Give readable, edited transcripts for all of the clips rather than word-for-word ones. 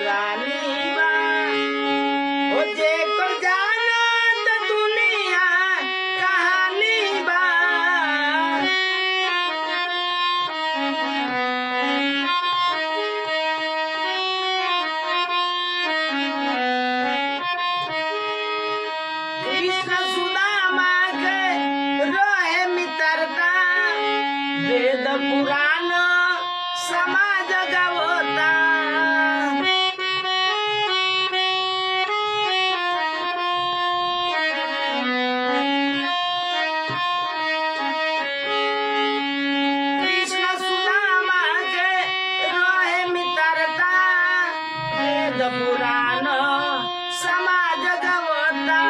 पुरानी बा ओ जेकर जानत दुनिया कहानी बा। कृष्ण सुदामा के रहे मित्रता वेद पुराण समाज गवता। कृष्ण सुदामा के रहे मित्रता वेद पुराण समाज गवता।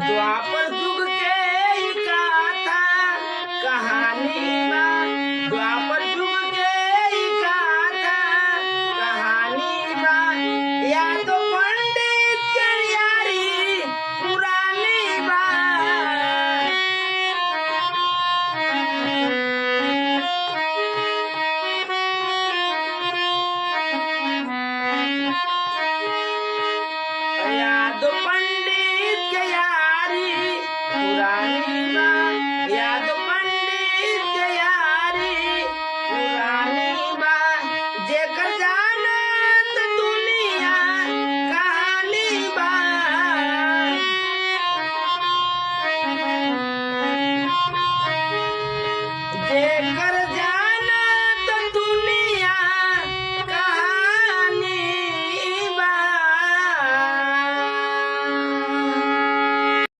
द्वापर